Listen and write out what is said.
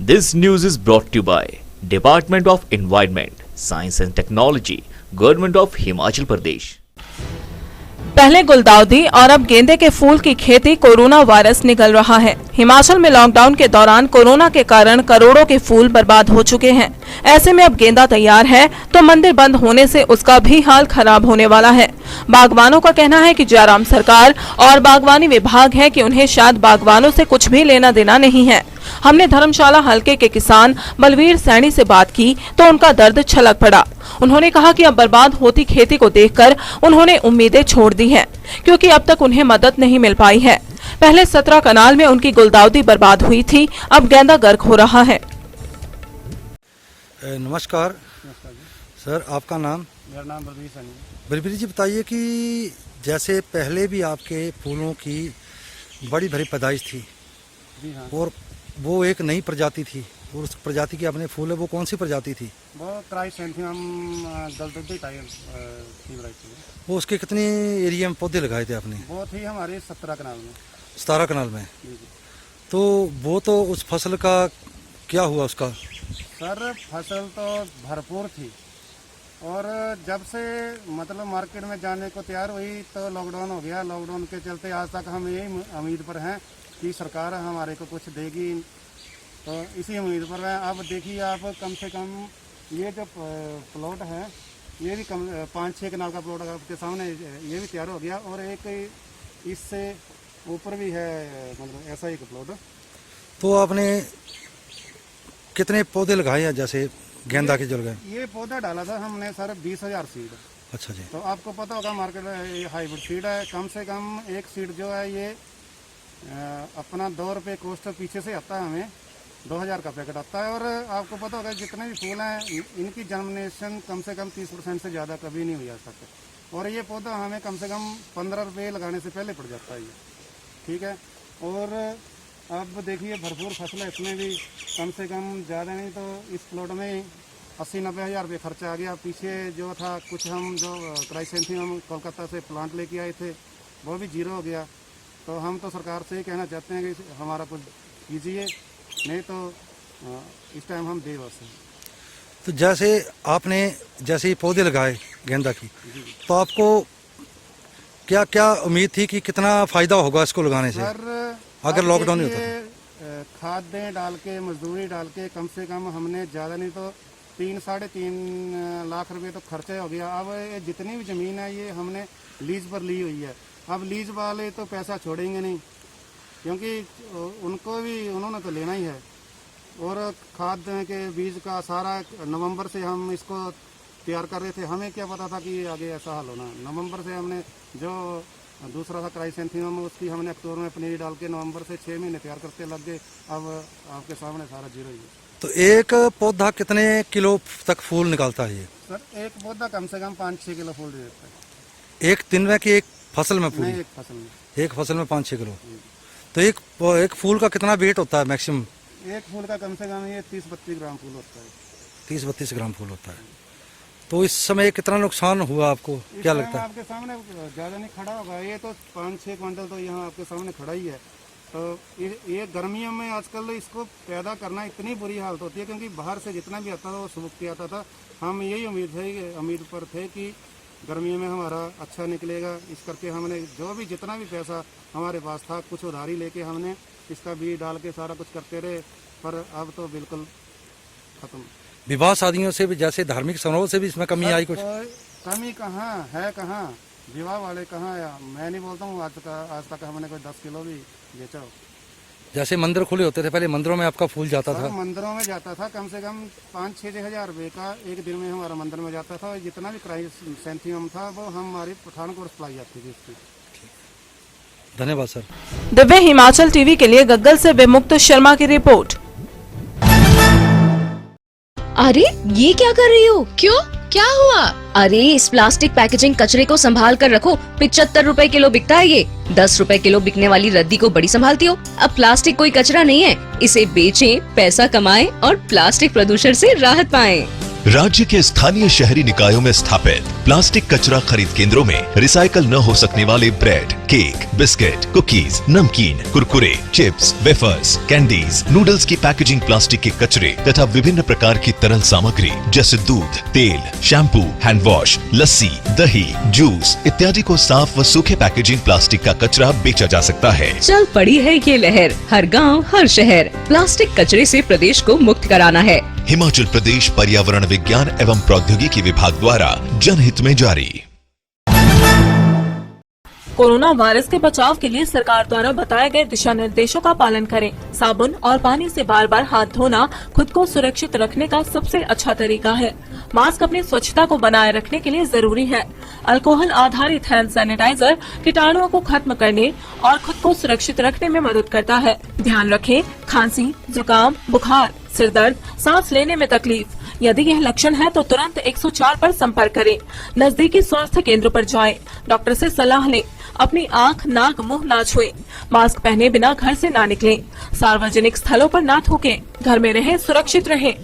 This news is brought to you by Department of Environment, Science and Technology, Government of Himachal Pradesh। पहले गुलदाउदी और अब गेंदे के फूल की खेती कोरोना वायरस निगल रहा है। हिमाचल में लॉकडाउन के दौरान कोरोना के कारण करोड़ों के फूल बर्बाद हो चुके हैं। ऐसे में अब गेंदा तैयार है तो मंदिर बंद होने से उसका भी हाल खराब होने वाला है। बागवानों का कहना है कि जयराम सरकार और बागवानी विभाग है कि उन्हें शायद बागवानों से कुछ भी लेना देना नहीं है। हमने धर्मशाला हलके के किसान बलवीर सैनी से बात की तो उनका दर्द छलक पड़ा। उन्होंने कहा कि अब बर्बाद होती खेती को देखकर उन्होंने उम्मीदें छोड़ दी हैं, क्योंकि अब तक उन्हें मदद नहीं मिल पाई है। पहले 17 कनाल में उनकी गुलदाउदी बर्बाद हुई थी, अब गेंदा गर्क हो रहा है। नमस्कार सर, आपका नाम? मेरा नाम बलवीर सैनी। बलवीर जी, बताइए कि जैसे पहले भी आपके फूलों की बड़ी भरी पैदाइश थी जी हाँ। और वो एक नई प्रजाति थी और उस प्रजाति के अपने फूल है, वो कौन सी प्रजाति थी? वो क्राइसैंथेमम गलदुद्दी टाइप की वैरायटी है। वो उसके कितने एरिया में पौधे लगाए थे आपने? वो थी हमारे 17 कनाल में। 17 कनाल में? जी। तो वो तो उस फसल का क्या हुआ उसका? सर फसल तो भरपूर थी और जब से मतलब मार्केट में जाने को तैयार हुई तो लॉकडाउन हो गया। लॉकडाउन के चलते आज तक हम यही उम्मीद पर हैं कि सरकार हमारे को कुछ देगी, तो इसी उम्मीद पर है। अब देखिए आप, कम से कम ये जो प्लॉट है ये भी 5-6 कनाल का प्लॉट आपके सामने ये भी तैयार हो गया और एक इससे ऊपर भी है, मतलब ऐसा ही प्लॉट। तो आपने कितने पौधे लगाए हैं जैसे गेंदा के जो लगाए? ये पौधा डाला था हमने सर 20,000 सीड। अच्छा जी। तो आपको पता होगा मार्केट में हाइब्रिड सीड है। कम से कम एक सीड जो है ये अपना 2 रुपये कॉस्ट पीछे से आता है, हमें 2,000 का पैकेट आता है। और आपको पता होगा जितने भी फूल हैं इनकी जर्मिनेशन कम से कम 30% से ज़्यादा कभी नहीं हुई आज तक। और ये पौधा हमें कम से कम 15 रुपये लगाने से पहले पड़ जाता है ये, ठीक है। और अब देखिए भरपूर फसल है, इसमें भी कम से कम ज़्यादा नहीं तो इस प्लॉट में 80-90 हज़ार रुपये खर्चा आ गया। पीछे जो था कुछ हम जो क्राइसैंथेमम कोलकाता से प्लांट लेके आए थे वो भी जीरो हो गया। तो हम तो सरकार से ही कहना चाहते हैं कि हमारा कुछ कीजिए, नहीं तो इस टाइम हम बेबस हैं। तो जैसे आपने जैसे पौधे लगाए गेंदा की, तो आपको क्या क्या उम्मीद थी कि कितना फायदा होगा इसको लगाने से अगर लॉकडाउन नहीं होता? खादें डाल के, मजदूरी डाल के कम से कम हमने ज़्यादा नहीं तो 3-3.5 लाख रुपए तो खर्चा हो गया। अब ये जितनी भी ज़मीन है ये हमने लीज पर ली हुई है। अब लीज वाले तो पैसा छोड़ेंगे नहीं, क्योंकि उनको भी उन्होंने तो लेना ही है। और खाद के बीज का सारा नवंबर से हम इसको तैयार कर रहे थे, हमें क्या पता था कि आगे ऐसा हाल होना। नवंबर से हमने जो दूसरा था क्राइसैंथेमम उसकी हमने अक्टूबर में पनीर डाल के नवंबर से 6 महीने तैयार करते लग गए। अब आपके सामने सारा जीरो ही है। तो एक पौधा कितने किलो तक फूल निकालता है ये? सर एक पौधा कम से कम 5-6 किलो फूल दे देता है। एक दिन में कि एक फसल में? पूरी एक फसल में। एक फसल में 5-6 किलो। तो एक फूल का कितना वेट होता है मैक्सिमम? एक फूल का कम से कम ये 30-32 ग्राम फूल होता है। 30-32 ग्राम फूल होता है। तो इस समय कितना नुकसान हुआ आपको क्या लगता है? आपके सामने ज़्यादा नहीं खड़ा होगा, ये तो 5-6 क्विंटल तो यहाँ आपके सामने खड़ा ही है। तो ये गर्मियों में आजकल इसको पैदा करना इतनी बुरी हालत होती है, क्योंकि बाहर से जितना भी आता था वो सुबह के आता था। हम यही उम्मीद पर थे कि गर्मियों में हमारा अच्छा निकलेगा। इस करके हमने जो भी जितना भी पैसा हमारे पास था कुछ उधारी लेके हमने इसका बीज डाल के सारा कुछ करते रहे, पर अब तो बिल्कुल खत्म। विवाह शादियों से भी जैसे धार्मिक समारोह से भी इसमें कमी आई? कुछ कमी कहाँ है, कहाँ विवाह वाले कहाँ आया। मैं नहीं बोलता हूँ आज तक हमने कोई 10 किलो भी बेचा हो। जैसे मंदिर खुले होते थे पहले, मंदिरों में आपका फूल जाता था? मंदिरों में जाता था, कम से कम 5-6 हज़ार रुपये का एक दिन में हमारा मंदिर में जाता था। जितना भी क्राइसैंथेमम था वो हमारी पठानकोट सप्लाई जाती थी इसकी। धन्यवाद सर। दिव्य हिमाचल टीवी के लिए गग्गल से विमुक्त शर्मा की रिपोर्ट। अरे ये क्या कर रही हो? क्यों, क्या हुआ? अरे इस प्लास्टिक पैकेजिंग कचरे को संभाल कर रखो। 75 रुपए किलो बिकता है ये। 10 रुपए किलो बिकने वाली रद्दी को बड़ी संभालती हो। अब प्लास्टिक कोई कचरा नहीं है, इसे बेचें, पैसा कमाएं और प्लास्टिक प्रदूषण से राहत पाएं। राज्य के स्थानीय शहरी निकायों में स्थापित प्लास्टिक कचरा खरीद केंद्रों में रिसाइकल न हो सकने वाले ब्रेड, केक, बिस्किट, कुकीज, नमकीन, Kurkure, chips, wafers, candies, noodles की पैकेजिंग प्लास्टिक के कचरे तथा विभिन्न प्रकार की तरल सामग्री जैसे दूध, तेल, शैम्पू, हैंड वॉश, लस्सी, दही, जूस इत्यादि को साफ व सूखे पैकेजिंग प्लास्टिक का कचरा बेचा जा सकता है। चल पड़ी है ये लहर, हर गांव, हर शहर प्लास्टिक कचरे से प्रदेश को मुक्त कराना है। हिमाचल प्रदेश पर्यावरण विज्ञान एवं प्रौद्योगिकी विभाग द्वारा जनहित में जारी। कोरोना वायरस के बचाव के लिए सरकार द्वारा बताए गए दिशा निर्देशों का पालन करें। साबुन और पानी से बार बार हाथ धोना खुद को सुरक्षित रखने का सबसे अच्छा तरीका है। मास्क अपनी स्वच्छता को बनाए रखने के लिए जरूरी है। अल्कोहल आधारित हैंड सैनिटाइजर कीटाणुओं को खत्म करने और खुद को सुरक्षित रखने में मदद करता है। ध्यान रखें, खांसी, जुकाम, बुखार, सिर दर्द, सांस लेने में तकलीफ, यदि यह लक्षण है तो तुरंत 104 पर संपर्क करें। नजदीकी स्वास्थ्य केंद्र पर जाएं, डॉक्टर से सलाह लें। अपनी आंख, नाक, मुंह ना छुएं। मास्क पहने बिना घर से ना निकलें। सार्वजनिक स्थलों पर ना थूकें। घर में रहें, सुरक्षित रहें।